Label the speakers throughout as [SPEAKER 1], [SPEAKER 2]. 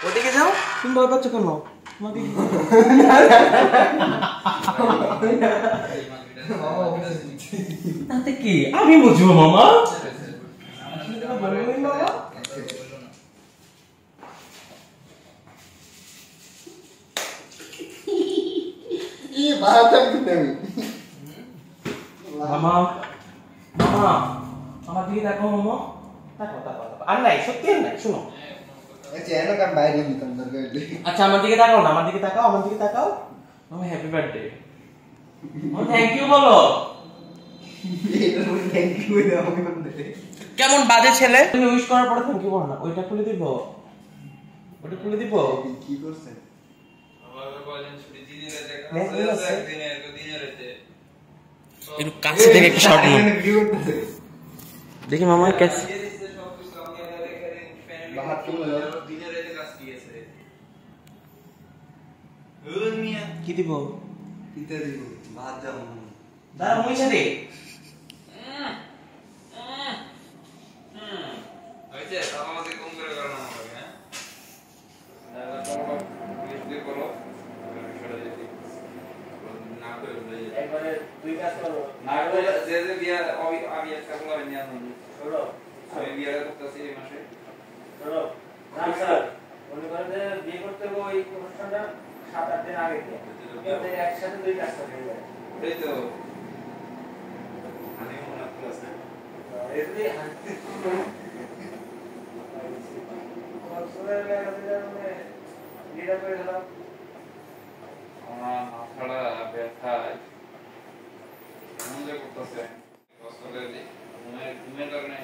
[SPEAKER 1] ওদিকে যাও, তুমি ভয় পাচ্ছ কেন? তাতে কি আমি বুঝবো মামা। মামা মামা আমার দিকে দেখো মামা, দেখো দেখো আর নাই, সত্যি আর নাই। শুনো আচ্ছা আমার দিকে তাকাও না, আমার দিকে তাকাও, আমার দিকে তাকাও। মামা হ্যাপি বার্থডে। থ্যাংক ইউ বলো। কেমন বাজে ছেলে, তুমি উইশ করার পরে থ্যাংক ইউ বলো না। ওইটা খুলে দিব, ওটা খুলে দিব। কি করছে একটু কাছে থেকে একটা শট নাও দেখি মামা। কাছে কি দিব? দাঁড়া মহিষা দে। বিয়ে করতে ওই অনুষ্ঠানটা 7-8 দিন আগে একসাথে দুই কাজ করে এই তো আমি মনে করছি এতে মাথাটা ব্যথায় এমন যে করতেছে হসপিটালে ঘুমের কারণে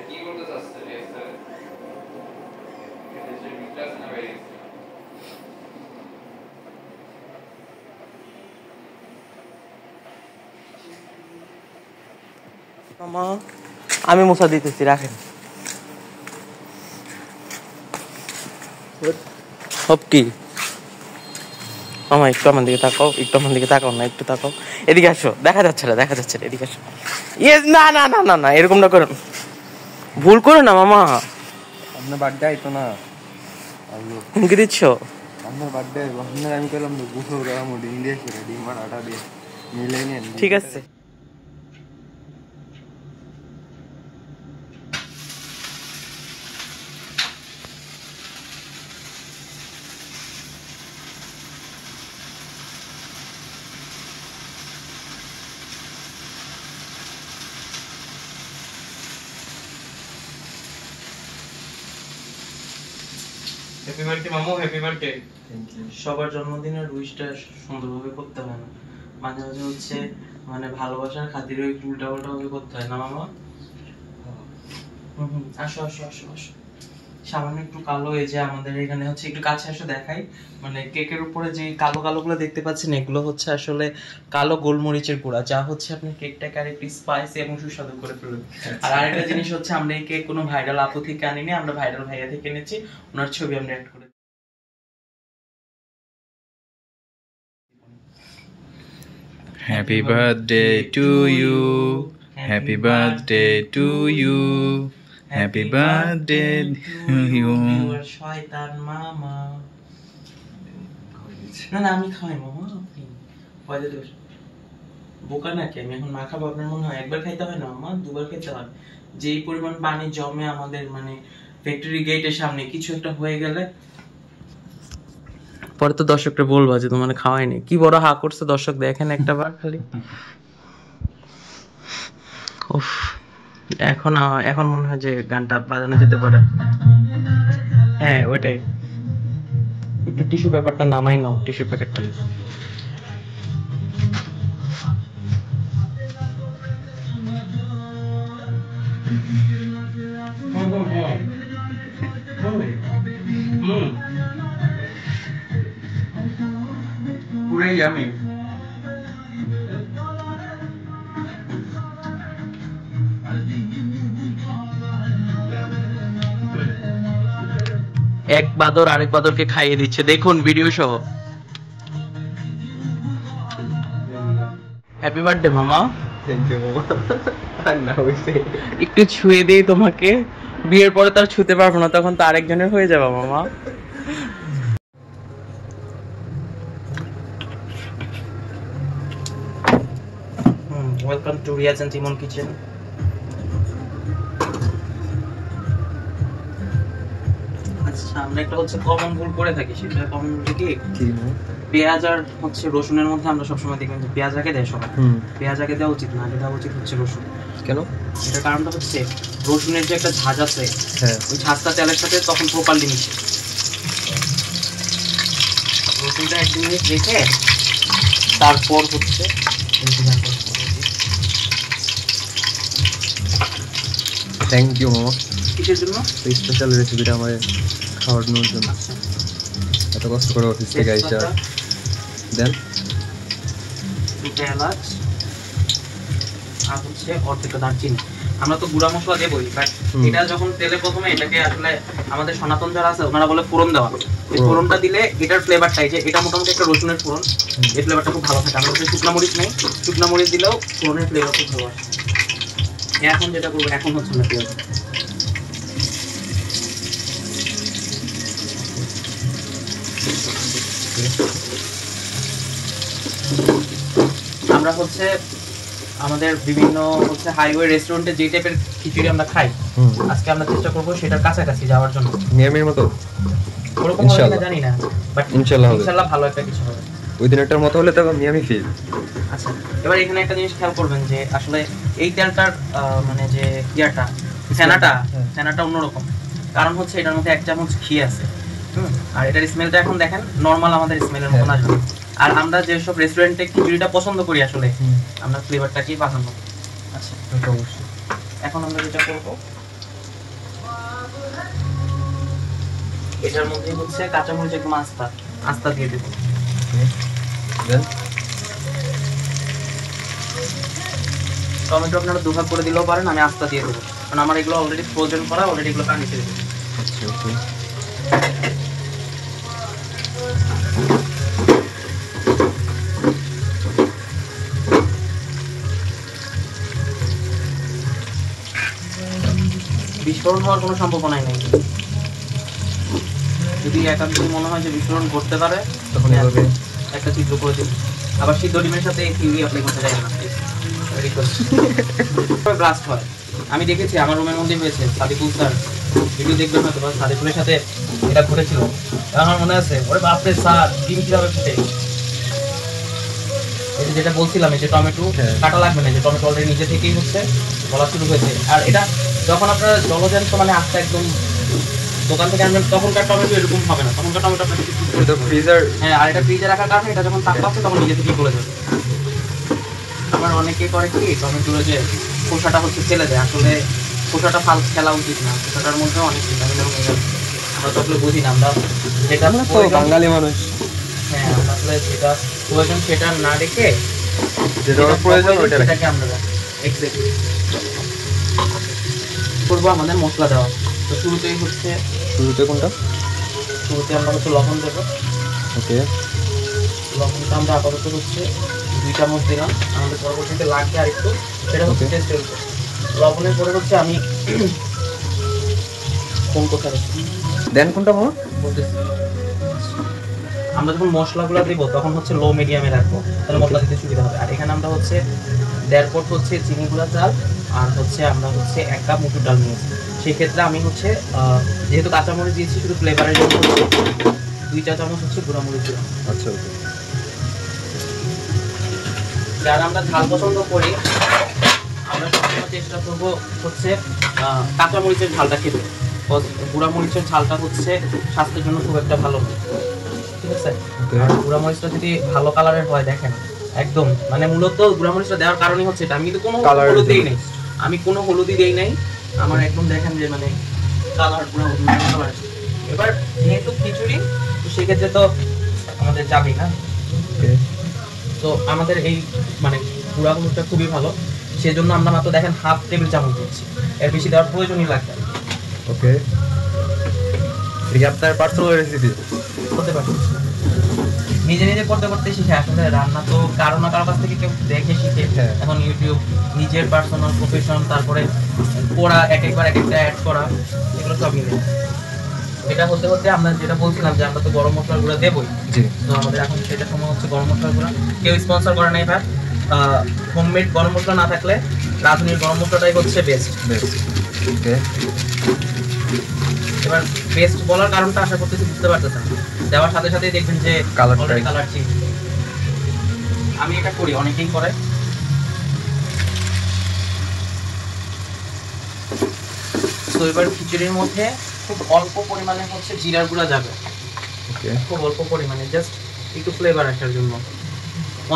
[SPEAKER 1] কি করতে চাচ্ছে মামা? আমি মশা দিতেছি, রাখেন। সব কি মামা? একটু আমার দিকে তাকাও, একটু আমার দিকে তাকাও না, একটু তাকাও। এদিকে আসো, দেখা যাচ্ছে না, দেখা যাচ্ছে না, এদিকে আসো। না না না না না, এরকম না করো, ভুল করো না মামা। আপনার বার্থডে আইতো না, হুমকি দিচ্ছ? আপনার বার্থডে আমি করলাম ইন্ডিয়া সেরা ডিম আর আটা দিয়ে মিলে নিন। ঠিক আছে। হ্যাপি বার্থডে মামু, হ্যাপি বার্থডে। Thank you. সবার জন্মদিনের উইশটা সুন্দরভাবে করতে হয় না, মাঝে মাঝে হচ্ছে মানে ভালোবাসার খাতিরে একটু উল্টাপাল্টা ভাবে করতে হয় না মামা? আসো আসো আসো আসো। সামান্য একটু কালো, এই যে আমাদের এখানে হচ্ছে, একটু কাছে আসো দেখাই, মানে কেকের উপরে যে কালো কালো গুলো দেখতে পাচ্ছেন এগুলো হচ্ছে আসলে কালো গোলমরিচের গুঁড়া, যা হচ্ছে আপনি কেকটাকে আরেকটু স্পাইসি এবং সুস্বাদু করে ফেলবে। আর আরেকটা জিনিস হচ্ছে, আমরা এই কেক কোনো ভাইরাল আপু থেকে আনিনি, আমরা ভাইরাল ভাইয়া থেকে এনেছি, ওনার ছবি আমরা অ্যাড করে।
[SPEAKER 2] Happy birthday to you, happy birthday to you, happy birthday to you.
[SPEAKER 1] শয়তান মামা। না না আমি খাই মামা, আপনি পয়দা দোষ বোকা নাকি? আমি এখন না খাবো আপনার মনে হয়? একবার খাইতে হয় না মামা, দুবার খেতে হয়। যেই পরিমাণ পানি জমে আমাদের মানে ফ্যাক্টরি গেটের সামনে, কিছু একটা হয়ে গেলে পরে তো দর্শকরা বলবা যে তোমার খাওয়াইনি। কি বড় হা করছে দর্শক, দেখেন একটা বার খালি। উফ, এখন এখন মনে হয় যে গানটা বাজানো যেতে পারে। হ্যাঁ ওইটাই। একটু টিস্যু পেপারটা নামাই নাও, টিস্যু প্যাকেটটা। পুরাই আমি এক বাদর আরেক বাদরকে খাইয়ে দিচ্ছে, দেখুন ভিডিও সহ। হ্যাপি বার্থডে মামা।
[SPEAKER 3] থ্যাংক ইউ মামা। আর না হইছে
[SPEAKER 1] একটু ছুঁয়ে দেই তোমাকে, বিয়ের পরে তো আর ছুঁতে পারবো না, তখন তো আরেকজনের হয়ে যাবে মামা। Welcome to Riaz and Emon kitchen. আচ্ছা, আমরা একটা হচ্ছে কমন ভুল করে থাকি, সেটা কমন ভুলটা কি? পেঁয়াজ আর হচ্ছে রসুনের মধ্যে আমরা সবসময় দেখবেন যে পেঁয়াজ আগে দেয় সবাই। পেঁয়াজ আগে দেওয়া উচিত না, আগে দেওয়া উচিত হচ্ছে রসুন।
[SPEAKER 3] কেন?
[SPEAKER 1] এটার কারণটা হচ্ছে রসুনের যে একটা ঝাঁজ আছে, ওই ঝাঁজটা তেলের সাথে তখন প্রপারলি মিশে। রসুনটা 1 মিনিট রেখে তারপর হচ্ছে
[SPEAKER 3] থ্যাংক ইউ মামা।
[SPEAKER 1] কিসের জন্য?
[SPEAKER 3] এই স্পেশাল রেসিপিটা আমার খাওয়ানোর জন্য। এত কষ্ট করে অফিস থেকে আইসা। দেন
[SPEAKER 1] 2টা এলাচ আর হচ্ছে অর্ধেকটা দারচিনি। আমরা তো গুঁড়া মশলা দেবই, বাট এটা যখন তেলে প্রথমে এটাকে আসলে আমাদের সনাতন যারা আছে ওনারা বলে ফোড়ন দেওয়া। এই ফোড়নটা দিলে এটার ফ্লেভারটা, এই যে এটা মোটামুটি একটা রসুনের ফোড়ন, এই ফ্লেভারটা খুব ভালো থাকে। আমরা শুকনা মরিচ নেই, শুকনা মরিচ দিলেও ফোড়নের ফ্লেভার খুব ভালো আসে। এখন যেটা করবো, এখন হচ্ছে না পেঁয়াজ। আমরা হচ্ছে আমাদের বিভিন্ন হচ্ছে হাইওয়ে রেস্টুরেন্টে যে টাইপের খিচুড়ি আমরা খাই, আজকে আমরা চেষ্টা করবো সেটার কাছাকাছি যাওয়ার জন্য।
[SPEAKER 3] নিয়মের মতো
[SPEAKER 1] ওরকম হবে কিনা জানি না, বাট ইনশাআল্লাহ ভালো একটা কিছু হবে।
[SPEAKER 3] ওই দিনটার মতো হলে তো নিয়মই ফিল।
[SPEAKER 1] আচ্ছা, এবার এখানে একটা জিনিস খেয়াল করবেন যে আসলে এই তেলটার মানে যে ইয়াটা ফেনাটা অন্যরকম। কারণ হচ্ছে এটার মধ্যে 1 চামচ ঘি আছে। আর এটার স্মেলটা এখন দেখেন নর্মাল আমাদের স্মেলের মতন আসবে। আর আমরা যেসব রেস্টুরেন্টে খিচুড়িটা পছন্দ করি আসলে আমরা ফ্লেভারটাকেই বাঁচানো। আচ্ছা, এটা অবশ্যই। এখন আমরা যেটা করব, এটার মধ্যে হচ্ছে কাঁচামরিচ একদম আস্তা দিয়ে দেব। টমেটো আপনারা 2 ভাগ করে দিলেও পারেন, আমি আস্তা দিয়ে দেবো, কারণ আমার এগুলো অলরেডি ফ্রোজেন করা, অলরেডি এগুলো পানি ছেড়ে দেবো। বিস্ফোরণ হওয়ার কোনো সম্ভাবনাই নেই। যদি একান্তই মনে হয় যে বিস্ফোরণ করতে পারে, তখন একটা ছিদ্র করে দিন। আবার সিদ্ধ ডিমের সাথে কিউরি অ্যাপ্লাই করতে যাবেন না, ব্লাস্ট হয়। আমি দেখেছি আমার রুমের মধ্যে হয়েছে। সাদিকুল স্যার ভিডিও দেখবেন হয়তো, বা সাদিকুলের সাথে এটা ঘটেছিল। আমার মনে আছে, ওরে বাপরে স্যার ডিম কিভাবে ফুটে। এই যেটা বলছিলাম, এই যে টমেটো কাটা লাগবে না, যে টমেটো অলরেডি নিজে থেকেই হচ্ছে বলা শুরু হয়েছে। আর এটা যখন আপনারা জলজান্ত মানে আস্তে একদম দোকান থেকে আনবেন, তখনকার টমেটো এরকম হবে না। তখনকার টমেটো আপনাকে ফ্রিজার, হ্যাঁ, আর এটা ফ্রিজে রাখার কারণে এটা যখন তাপ পাচ্ছে তখন নিজে থেকেই গলে যাবে। আবার অনেকে করে কি, টমেটোর যে খোসাটা হচ্ছে ফেলে দেয়। আসলে খোসাটা ফেলা উচিত না, খোসাটার মধ্যে অনেক ভিটামিন রয়েছে। আমরা তো আসলে বুঝি না, আমরা যেটা
[SPEAKER 3] বাঙালি মানুষ,
[SPEAKER 1] হ্যাঁ, আমরা আসলে যেটা প্রয়োজন সেটা না রেখে
[SPEAKER 3] যেটা প্রয়োজন
[SPEAKER 1] সেটাকে আমরা এক্স্যাক্টলি করবো। আমাদের মশলা দেওয়া তো শুরুতে কোনটা? শুরুতে আমরা হচ্ছে লবণ দেবো। ওকে, লবণটা আমরা আপাতত হচ্ছে 2 চামচ দিলাম। আমাদের পরবর্তীতে লাগবে আর একটু, সেটা হচ্ছে টেস্ট হচ্ছে। লবণের পরে হচ্ছে আমি কোন কথা
[SPEAKER 3] দেন কোনটা মামা
[SPEAKER 1] বলতেছি, আমরা যখন মশলাগুলো দেবো তখন হচ্ছে লো মিডিয়ামে রাখবো, তাহলে মশলা দিতে সুবিধা হবে। আর এখানে আমরা হচ্ছে 1.5 পট হচ্ছে চিনি গুঁড়া চাল, আর হচ্ছে আমরা হচ্ছে 1 কাপ মুসুর ডাল নিয়েছি। সেই ক্ষেত্রে আমি হচ্ছে যেহেতু কাঁচামরিচ দিয়েছি শুধু ফ্লেভারের জন্য 2 চা চামচ হচ্ছে গুঁড়া মরিচ দিলাম।
[SPEAKER 3] আচ্ছা, ওকে।
[SPEAKER 1] যারা আমরা ঝাল পছন্দ করি, আমরা সবসময় চেষ্টা করবো হচ্ছে কাঁচামরিচের ঝালটা খেতে। গুঁড়া মরিচের ঝালটা হচ্ছে স্বাস্থ্যের জন্য খুব একটা ভালো, ঠিক আছে? গুঁড়া মরিচটা যদি ভালো কালারের হয়, দেখেন একদম মানে মূলত গুঁড়া মরিচটা দেওয়ার কারণই হচ্ছে এটা। আমি কিন্তু কোনো হলুদ দেই নাই, হলুদই দেই নাই। আমার একদম দেখেন যে মানে কালার গুঁড়া কালার। এবার যেহেতু খিচুড়ি, তো সেক্ষেত্রে তো আমাদের যাবেই না। তো আমাদের এই মানে গুঁড়া হলুদটা খুবই ভালো, সেজন্য আমরা মাত্র দেখেন 1/2 টেবিল চামচ দিচ্ছি, এর বেশি দেওয়ার প্রয়োজনই লাগবে।
[SPEAKER 3] ওকে, এটা আপনার পার্সোনাল রেসিপি
[SPEAKER 1] হতে পারে। নিজে নিজে করতে করতে শিখে। আসলে রান্না তো কারো না কারো কাছ থেকে কেউ দেখে শিখে। এখন ইউটিউব, নিজের পার্সোনাল প্রফেশন, তারপরে পড়া, এক একবার এক একটা অ্যাড করা, এগুলো সব মিলে। এটা হতে হতে আমরা যেটা বলছিলাম যে আমরা তো গরম মশলার গুঁড়া দেবই। তো আমাদের এখন সেটা সময় হচ্ছে গরম মশলার গুঁড়া। কেউ স্পন্সর করে নাই ভাই, হোমমেড গরম মশলা না থাকলে রাঁধুনির গরম মশলাটাই হচ্ছে বেস্ট।
[SPEAKER 3] ওকে,
[SPEAKER 1] এবার বেস্ট বলার কারণটা আশা করতেছি বুঝতে পারতেছেন। দেওয়ার সাথে সাথেই দেখবেন যে কালার চেঞ্জ। আমি এটা করি, অনেকেই করে। তো এবার খিচুড়ির মধ্যে খুব অল্প পরিমাণে হচ্ছে জিরার গুঁড়া যাবে।
[SPEAKER 3] ওকে,
[SPEAKER 1] খুব অল্প পরিমাণে, জাস্ট একটু ফ্লেভার আসার জন্য।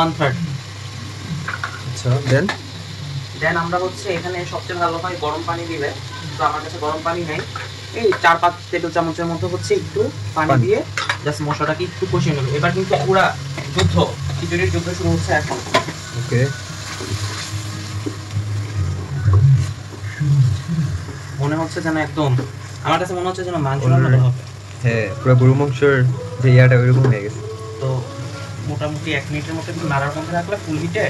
[SPEAKER 1] 1/3।
[SPEAKER 3] আচ্ছা, দেন
[SPEAKER 1] আমরা হচ্ছে এখানে সবচেয়ে ভালো হয় গরম পানি দিলে। তো আমার কাছে গরম পানি নেই, এই 4-5 টেবিল চামচের মতো হচ্ছে একটু পানি দিয়ে জাস্ট মশলাটাকে একটু কষিয়ে নেব। এবার কিন্তু পুরা যুদ্ধ, খিচুড়ির যুদ্ধ শুরু হচ্ছে এখন।
[SPEAKER 3] ওকে,
[SPEAKER 1] মনে হচ্ছে যেন একদম, আমার কাছে মনে হচ্ছে যেন মাংস রান্না করা হবে।
[SPEAKER 3] হ্যাঁ, পুরো গরু মাংসের যে ইয়াটা ওইরকম হয়ে গেছে।
[SPEAKER 1] তো মোটামুটি 1 মিনিটের মতো একটু নাড়ার মধ্যে রাখলে ফুল হিটে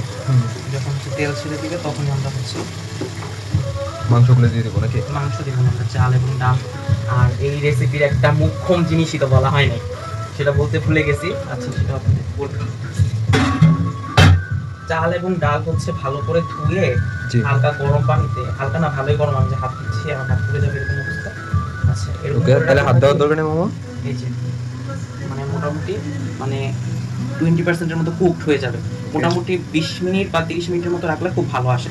[SPEAKER 1] যখন হচ্ছে তেল ছেড়ে দিবে তখনই আমরা হচ্ছে
[SPEAKER 3] মাংসগুলো দিয়ে দেবো নাকি?
[SPEAKER 1] মাংস দিব না, চাল এবং ডাল। আর এই রেসিপির একটা মুখ্যম জিনিসই তো বলা হয় নাই, সেটা বলতে ভুলে গেছি। আচ্ছা, সেটা আপনাদের বলবো। চাল এবং ডাল হচ্ছে ভালো করে ধুয়ে হালকা গরম পানিতে, হালকা না ভালোই গরম, আমি যে হাত দিচ্ছি আমার হাত পুড়ে যাবে এরকম অবস্থা। আচ্ছা, এরকম
[SPEAKER 3] তাহলে হাত দেওয়ার দরকার নেই মামা।
[SPEAKER 1] এই যে মানে মোটামুটি মানে 20%-এর মতো কুকড হয়ে যাবে। মোটামুটি 20 মিনিট বা 30 মিনিটের মতো রাখলে খুব ভালো আসে।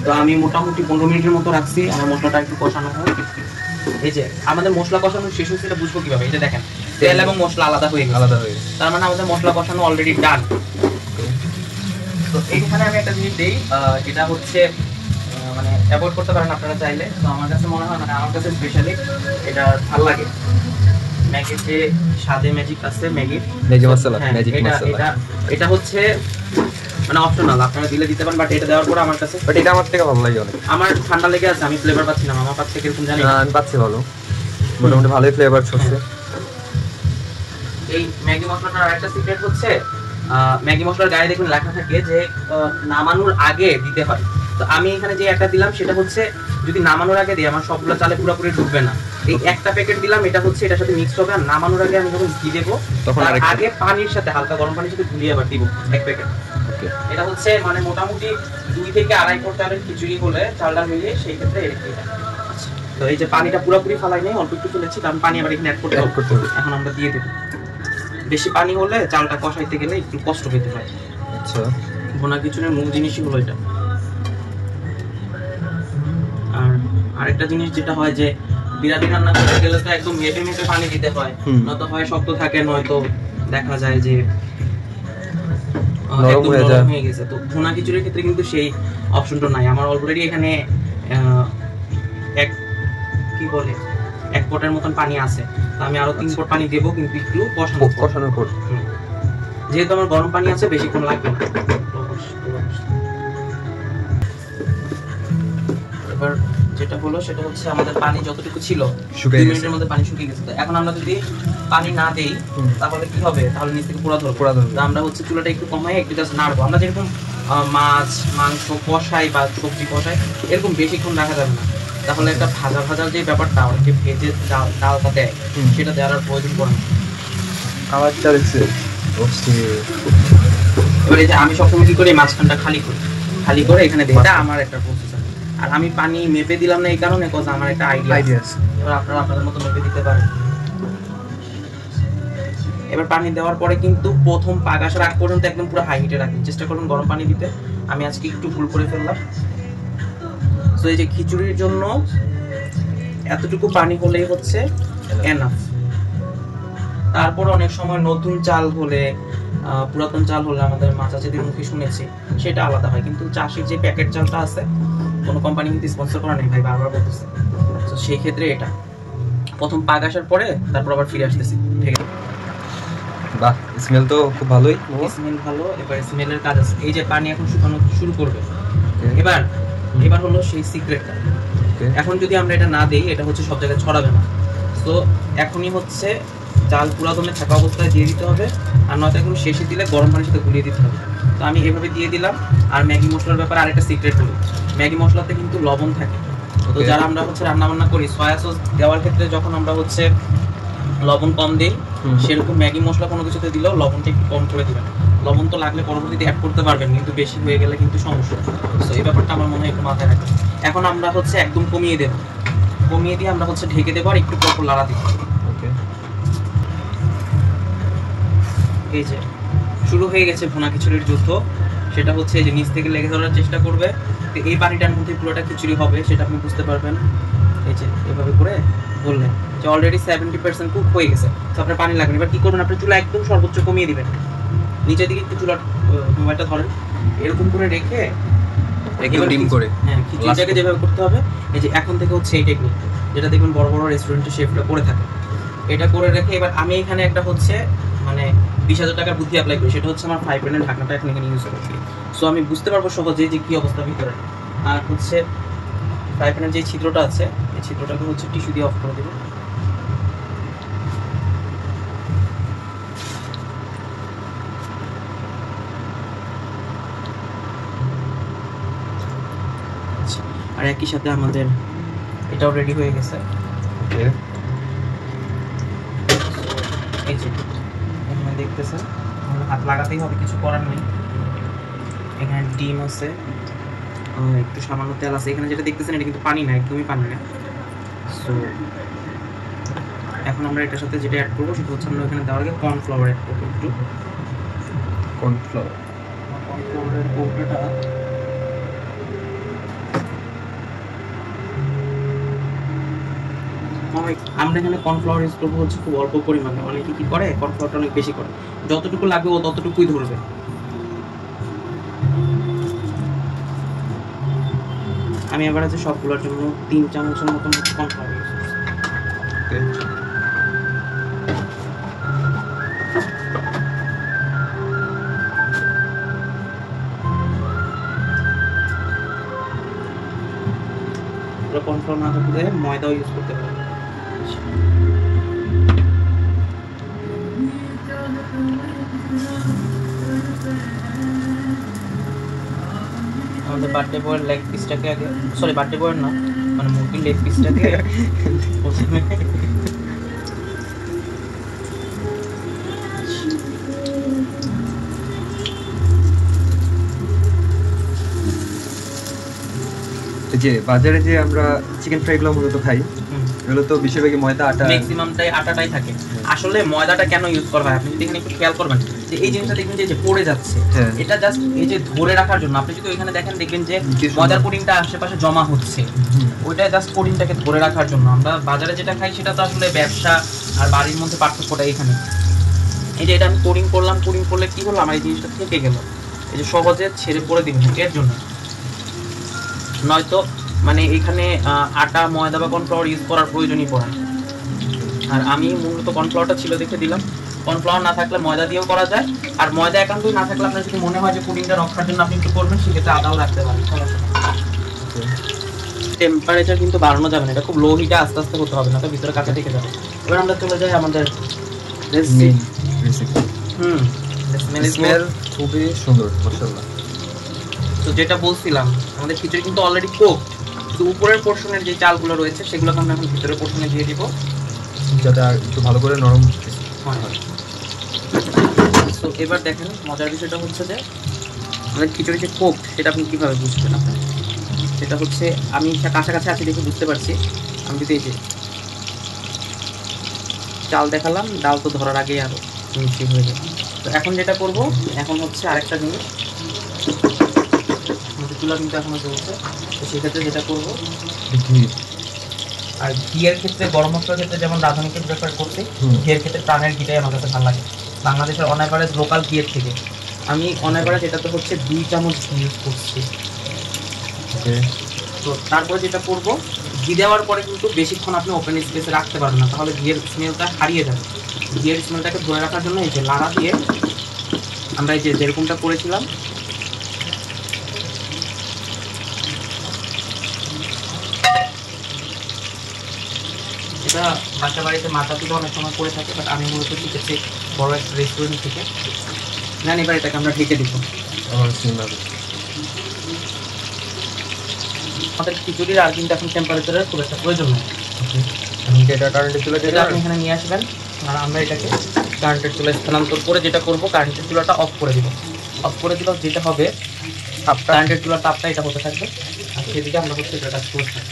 [SPEAKER 1] তো আমি মোটামুটি 15 মিনিটের মতো রাখছি, আমার মশলাটা একটু কষানো হয়। এই যে আমাদের মশলা কষানো শেষ হচ্ছে, এটা বুঝবো কিভাবে? এই যে দেখেন তেল এবং মশলা আলাদা হয়ে গেছে, তার মানে আমাদের মশলা কষানো অলরেডি ডান। তো এইখানে আমি একটা জিনিস দেই, এটা হচ্ছে মানে অ্যাভয়েড করতে পারেন আপনারা চাইলে। তো আমার কাছে মনে হয়, মানে আমার কাছে স্পেশালি এটা ভালো লাগে, ম্যাগির যে স্বাদে ম্যাজিক আছে, ম্যাগি মশলা, এটা হচ্ছে মানে অপশনাল, আপনারা দিলে দিতে পারেন, বাট এটা দেওয়ার পর আমার কাছে,
[SPEAKER 3] বাট এটা আমার থেকে ভালো লাগে অনেক।
[SPEAKER 1] আমার ঠান্ডা লেগে আছে, আমি ফ্লেভার পাচ্ছি না। মামা পাচ্ছে কিরকম জানি না?
[SPEAKER 3] আমি পাচ্ছি ভালো, মোটামুটি ভালোই ফ্লেভার ছড়ছে।
[SPEAKER 1] এই ম্যাগি মশলাটার আরেকটা সিক্রেট হচ্ছে, ম্যাগি মশলার গায়ে দেখবেন লেখা থাকে যে নামানোর আগে দিতে হয়। তো আমি এখানে যে একটা দিলাম সেটা হচ্ছে যদি নামানোর আগে দিই আমার সবগুলো চালে পুরোপুরি ঢুকবে না। এই একটা প্যাকেট দিলাম, এটা হচ্ছে এটার সাথে মিক্স হবে। আর নামানোর আগে আমি যখন ঘি দেবো তখন আগে পানির সাথে, হালকা গরম পানির সাথে গুলিয়ে আবার দিব 1 প্যাকেট। এটা হচ্ছে মানে মোটামুটি 2 থেকে 2.5 কোটালের খিচুড়ি হলে চালটা মিলিয়ে সেই ক্ষেত্রে এটা। তো এই যে পানিটা পুরোপুরি ফালাই নেই, অল্প একটু ফেলেছি, কারণ পানি আবার এখানে অ্যাড করতে হবে। এখন আমরা দিয়ে দেবো। বেশি পানি হলে চালটা কষাইতে গেলে একটু কষ্ট পেতে হয়।
[SPEAKER 3] আচ্ছা,
[SPEAKER 1] ভুনা খিচুড়ির মূল জিনিসই হলো এটা। আর আরেকটা জিনিস যেটা হয় যে বিরিয়ানি রান্না করতে গেলে তো একদম মেপে মেপে পানি দিতে হয়, নয়তো হয় শক্ত থাকে, নয়তো দেখা যায় যে একদম নরম হয়ে গেছে। তো ভুনা খিচুড়ির ক্ষেত্রে কিন্তু সেই অপশনটা নাই। আমার অলরেডি এখানে এক পটের মতন পানি আছে, তো আমি আরো 3 পট পানি দেবো, কিন্তু একটু কষানোর পর। যেহেতু আমার গরম পানি আছে, বেশিক্ষণ লাগবে না। এবার যেটা হলো সেটা হচ্ছে আমাদের পানি যতটুকু ছিল 2 মিনিটের মধ্যে পানি শুকিয়ে গেছে। এখন আমরা যদি পানি না দেই তাহলে কি হবে? তাহলে নিচ থেকে পোড়া ধরবে। তো আমরা হচ্ছে চুলাটা একটু কমাই একটু জাস্ট নাড়বো। আমরা যেরকম মাছ মাংস কষাই বা সবজি কষাই, এরকম বেশিক্ষণ রাখা যাবে না, তাহলে একটা ভাজার যে ব্যাপারটা, যে ভেজে ডালটা দেয় সেটা দেওয়ার আর প্রয়োজন পড়ে না।
[SPEAKER 3] কালারটা দেখছে।
[SPEAKER 1] এবার এই যে আমি সবসময় কি করি, মাঝখানটা খালি করে এখানে দিই, এটা আমার একটা প্রসেস। আর আমি পানি মেপে দিলাম না এই কারণে, কজ আমার একটা আইডিয়া আছে। এবার আপনারা আপনাদের মতো মেপে দিতে পারেন। এবার পানি দেওয়ার পরে কিন্তু প্রথম পাক আসার আগ পর্যন্ত একদম পুরো হাই হিটে রাখবেন, চেষ্টা করুন গরম পানি দিতে। আমি আজকে একটু ভুল করে ফেললাম। তো এই যে খিচুড়ির জন্য এতটুকু পানি হলেই হচ্ছে এনাফ। তারপর অনেক সময় নতুন চাল হলে, পুরাতন চাল হলে, আমাদের মা চাচিদের মুখে শুনেছি সেটা আলাদা হয়, কিন্তু চাষির যে প্যাকেট চালটা আছে কোনো কোম্পানি কিন্তু স্পন্সর করা নেই ভাই, বারবার বলতেছে। তো সেই ক্ষেত্রে এটা প্রথম পাক আসার পরে তারপর আবার ফিরে আসতেছি ঢেকে।
[SPEAKER 3] বাহ, স্মেল তো খুব ভালোই।
[SPEAKER 1] স্মেল ভালো। এবার স্মেলের কাজ আছে, এই যে পানি এখন শুকানো শুরু করবে। এবার হলো সেই সিক্রেটটা। এখন যদি আমরা এটা না দেই, এটা হচ্ছে সব জায়গায় ছড়াবে না। তো এখনই হচ্ছে চাল পুরাতনে থাকা অবস্থায় দিয়ে দিতে হবে, আর নয়তো একদম শেষে দিলে গরম পানির সাথে গুলিয়ে দিতে হবে। তো আমি এভাবে দিয়ে দিলাম। আর ম্যাগি মশলার ব্যাপারে আরেকটা সিক্রেট বলি, ম্যাগি মশলাতে কিন্তু লবণ থাকে। তো যারা আমরা হচ্ছে রান্না বান্না করি, সয়া সস দেওয়ার ক্ষেত্রে যখন আমরা হচ্ছে লবণ কম দিই, সেরকম ম্যাগি মশলা কোনো কিছুতে দিলেও লবণটা একটু কম করে দিবেন। লবণ তো লাগলে পরবর্তীতে অ্যাড করতে পারবেন, কিন্তু বেশি হয়ে গেলে কিন্তু সমস্যা। তো এই ব্যাপারটা আমার মনে হয় একটু মাথায় রাখবেন। এখন আমরা হচ্ছে একদম কমিয়ে দেবো, কমিয়ে দিয়ে আমরা হচ্ছে ঢেকে দেবো আর একটু পরপর লাড়া দিব।
[SPEAKER 3] ওকে,
[SPEAKER 1] এই যে শুরু হয়ে গেছে ভুনা খিচুড়ির যুদ্ধ। সেটা হচ্ছে এই যে নিচ থেকে লেগে ধরার চেষ্টা করবে। তো এই পানিটার মধ্যে পুরোটা খিচুড়ি হবে, সেটা আপনি বুঝতে পারবেন। এই যে এভাবে করে বললেন যে অলরেডি 70% কুক হয়ে গেছে, তো আপনার পানি লাগবে। এবার কি করবেন, আপনি চুলা একদম সর্বোচ্চ কমিয়ে দিবেন, নিচের দিকে একটু চুলার মোবাইলটা ধরেন, এরকম করে রেখে
[SPEAKER 3] একদম ডিম করে।
[SPEAKER 1] হ্যাঁ, খিচুড়িটাকে যেভাবে করতে হবে, এই যে এখন থেকে হচ্ছে এই টেকনিক, যেটা দেখবেন বড় বড় রেস্টুরেন্টে শেফরা করে থাকে। এটা করে রেখে এবার আমি এখানে একটা হচ্ছে মানে 20,000 টাকার বুদ্ধি অ্যাপ্লাই করি, সেটা হচ্ছে আমার ফ্রাই প্যানের ঢাকনাটা এখন এখানে ইউজ করছি। সো আমি বুঝতে পারবো সহজে যে কী অবস্থা ভিতরে। আর হচ্ছে ফ্রাই প্যানের যে ছিদ্রটা আছে, এই ছিদ্রটাকে হচ্ছে টিস্যু দিয়ে অফ করে দেবো। আর একই সাথে আমাদের এটাও রেডি হয়ে গেছে।
[SPEAKER 3] ওকে,
[SPEAKER 1] এই যে এখানে দেখতেছেন, হাত লাগাতেই হবে, কিছু করার নেই। এখানে ডিম আছে, একটু সামান্য তেল আছে। এখানে যেটা দেখতেছেন এটা কিন্তু পানি না, একদমই পানি না। সো এখন আমরা এটার সাথে যেটা অ্যাড করবো সেটা হচ্ছে আমরা এখানে দেওয়ার আগে কর্নফ্লাওয়ার অ্যাড করবো একটু। কর্নফ্লাওয়ারের কৌটোটা আমরা এখানে কর্নফ্লাওয়ার ইউজ করবো হচ্ছে খুব অল্প পরিমাণে। অনেকে কি করে কর্নফ্লাওয়ারটা অনেক বেশি করে, যতটুকু লাগবে ও ততটুকুই ধরবে। আমি এবার আছে সবগুলোর জন্য 3 চামচের মতন কর্নফ্লাওয়ার ইউজ করছি। কর্নফ্লাওয়ার না থাকলে ময়দাও ইউজ করতে পারবে। আমাদের বার্থডে বয়ের লেগ পিসটাকে আগে, সরি বার্থডে বয়ের না, মানে মুরগির লেগ পিসটাকে প্রথমে
[SPEAKER 3] যে বাজারে যে আমরা চিকেন ফ্রাইগুলো মূলত খাই, এগুলো তো বেশিরভাগই ময়দা আটা,
[SPEAKER 1] ম্যাক্সিমামটাই আটাটাই থাকে। আসলে ময়দাটা কেন ইউজ করা হয় আপনি যদি এখানে একটু খেয়াল করবেন, যে এই জিনিসটা দেখবেন যে পড়ে যাচ্ছে, এটা জাস্ট এই যে ধরে রাখার জন্য। আপনি যদি ওইখানে দেখেন, দেখবেন যে ময়দার কোটিংটা আশেপাশে জমা হচ্ছে, ওইটা জাস্ট কোটিংটাকে ধরে রাখার জন্য। আমরা বাজারে যেটা খাই সেটা তো আসলে ব্যবসা আর বাড়ির মধ্যে পার্থক্যটা এখানে। এই যে এটা আমি কোটিং করলাম, কোটিং করলে কি হলো, আমার এই জিনিসটা থেকে গেল। এই যে সহজে ছেড়ে পড়ে দিবেন এর জন্য, নয়তো মানে এখানে আটা ময়দা বা কর্নফ্লাওয়ার ইউজ করার প্রয়োজনই পড়ে। আর আমি মূলত কর্নফ্লাওয়ারটা ছিল দেখে দিলাম। কর্নফ্লাওয়ার না থাকলে ময়দা দিয়েও করা যায়, আর ময়দা একান্তই না থাকলে আপনার যদি মনে হয় যে পুডিংটা রক্ষার জন্য আপনি একটু করবেন, সেক্ষেত্রে আদাও রাখতে পারেন। টেম্পারেচার কিন্তু বাড়ানো যাবে না, এটা খুব লো হিটে আস্তে আস্তে করতে হবে, না তো ভিতরে কাঁচা থেকে যাবে। এবার আমরা চলে যাই আমাদের রেসিপি।
[SPEAKER 3] স্মেল খুবই সুন্দর, মাশাআল্লাহ।
[SPEAKER 1] তো যেটা বলছিলাম, আমাদের খিচুড়ি কিন্তু অলরেডি কুক, শুধু উপরের পোর্শনের যে চালগুলো রয়েছে সেগুলোকে আমরা এখন ভিতরের পোর্শনে দিয়ে দিব,
[SPEAKER 3] যাতে একটু ভালো করে নরম
[SPEAKER 1] হয়। তো এবার দেখেন মজার বিষয়টা হচ্ছে যে আমাদের খিচুড়ি যে কুক সেটা আপনি কীভাবে বুঝবেন। আপনার সেটা হচ্ছে আমি কাছাকাছি আছি দেখে বুঝতে পারছি। আমি যদি এই যে চাল দেখালাম, ডাল তো ধরার আগেই আরও মিষ্টি হয়ে যাবে। তো এখন যেটা করব, এখন হচ্ছে আরেকটা জিনিস, চুলা কিন্তু এখনো চলছে। তো সেক্ষেত্রে যেটা করবো, আর ঘিয়ের ক্ষেত্রে গরম মশলার ক্ষেত্রে যেমন রাঁধুনিকে প্রেফার করছি, ঘিয়ের ক্ষেত্রে প্রাণের ঘিটাই আমার কাছে ভালো লাগে বাংলাদেশের অন অ্যাভারেজ লোকাল ঘিয়ের থেকে। আমি অন অ্যাভারেজ এটাতে হচ্ছে 2 চামচ ঘি ইউজ করছি। তো তারপরে যেটা করবো, ঘি দেওয়ার পরে কিন্তু বেশিক্ষণ আপনি ওপেন স্পেসে রাখতে পারবেন না, তাহলে ঘিয়ের স্মেলটা হারিয়ে যাবে। ঘিয়ের স্মেলটাকে ধরে রাখার জন্য এই যে লাড়া দিয়ে আমরা এই যে যেরকমটা করেছিলাম, এটা বাসা বাড়িতে মাথা তুলে অনেক সময় করে থাকে, বাট আমি মূলত শিখেছি বড় একটা রেস্টুরেন্ট থেকে নেন। এবার এটাকে আমরা ঢেকে দিব।
[SPEAKER 3] আমার সিনেমা
[SPEAKER 1] আমাদের খিচুড়ির আর কিন্তু এখন টেম্পারেচারের খুব একটা প্রয়োজন নেই।
[SPEAKER 3] আমি কি এটা কারেন্টে চলে
[SPEAKER 1] এটা আপনি এখানে নিয়ে আসবেন, আর আমরা এটাকে কারেন্টের চুলায় স্থানান্তর করে যেটা করব, কারেন্টের চুলাটা অফ করে দিব। অফ করে দিলেও যেটা হবে, কারেন্টের চুলার তাপটা এটা হতে থাকবে, আর সেদিকে আমরা হচ্ছে এটা কাজ করে থাকবো।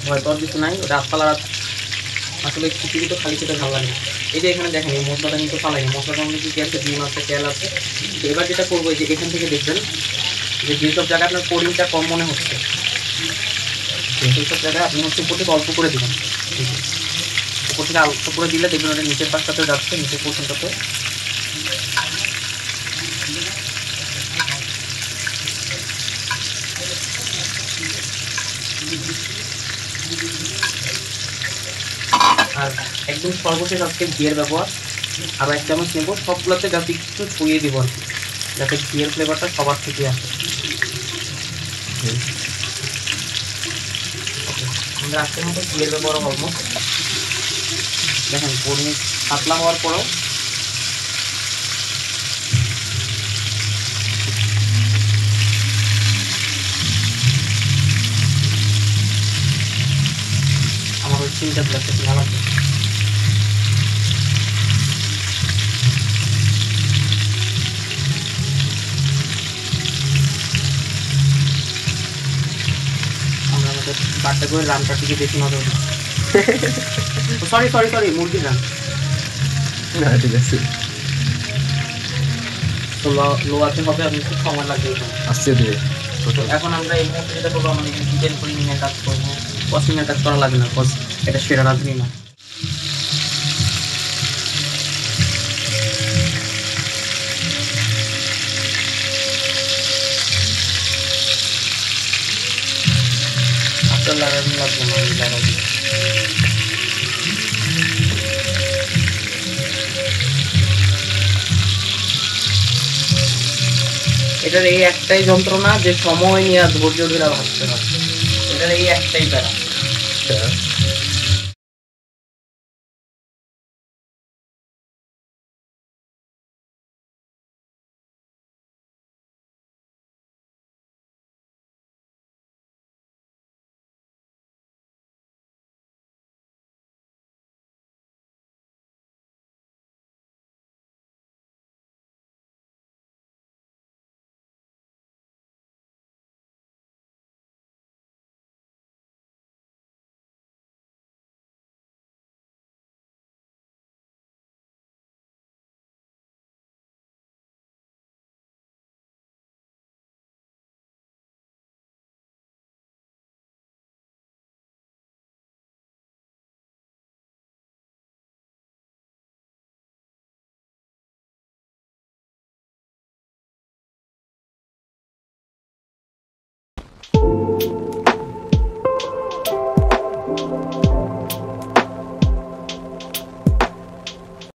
[SPEAKER 1] ভয় পাওয়ার কিছু নাই, ওটা আপনারা আসলে খিচুড়ি তো খালি খেতে ভালো লাগে। এই যে এখানে দেখেন এই মশলাটা কিন্তু ফালাই, মশলাটার মধ্যে কি আছে, ডিম আছে, তেল আছে। তো এবার যেটা করবো, এই যে এখান থেকে দেখবেন যে যেসব জায়গায় আপনার পরিটা কম মনে হচ্ছে, সেইসব জায়গায় আপনি হচ্ছে উপর থেকে অল্প করে দেবেন। উপর থেকে অল্প করে দিলে দেখবেন ওটা নিচের পাশটাতে যাচ্ছে, নিচের পোর্শনটাতে। আর একদম সর্বশেষ আজকে ঘিয়ের ব্যবহার, আরও 1 চামচ নেবো। সবগুলোতে যাতে একটু ছড়িয়ে দিব আর কি, যাতে ঘিয়ের ফ্লেভারটা সবার থেকে আসে। আমরা আজকের মতো ঘিয়ের ব্যবহার অলমোস্ট দেখেন পনির পাতলা হওয়ার পরেও আমার ওই চিন্তা লাগছে ভালো লাগছে। আমরা আমাদের বাচ্চা করে রানটার দিকে বেশি নজর দিই। সরি সরি সরি, মুরগির রান।
[SPEAKER 3] না ঠিক আছে,
[SPEAKER 1] তো লো আছে হবে, আপনি খুব সময় লাগবে এখানে।
[SPEAKER 3] আসছে দিয়ে
[SPEAKER 1] তো এখন আমরা এই মুহূর্তে যেটা করবো, আমাদের কিচেন ক্লিনিংয়ের কাজ করবো, ওয়াশিংয়ের কাজ করা লাগে না, বিকজ এটা সেরা রাঁধুনি না। আপনার লাগানো লাগবে না, আমি লাগাবো। এটার এই একটাই যন্ত্রণা যে সময় নিয়ে ধৈর্য ধরে ভাবতে হয়, এটার এই একটাই প্যারা।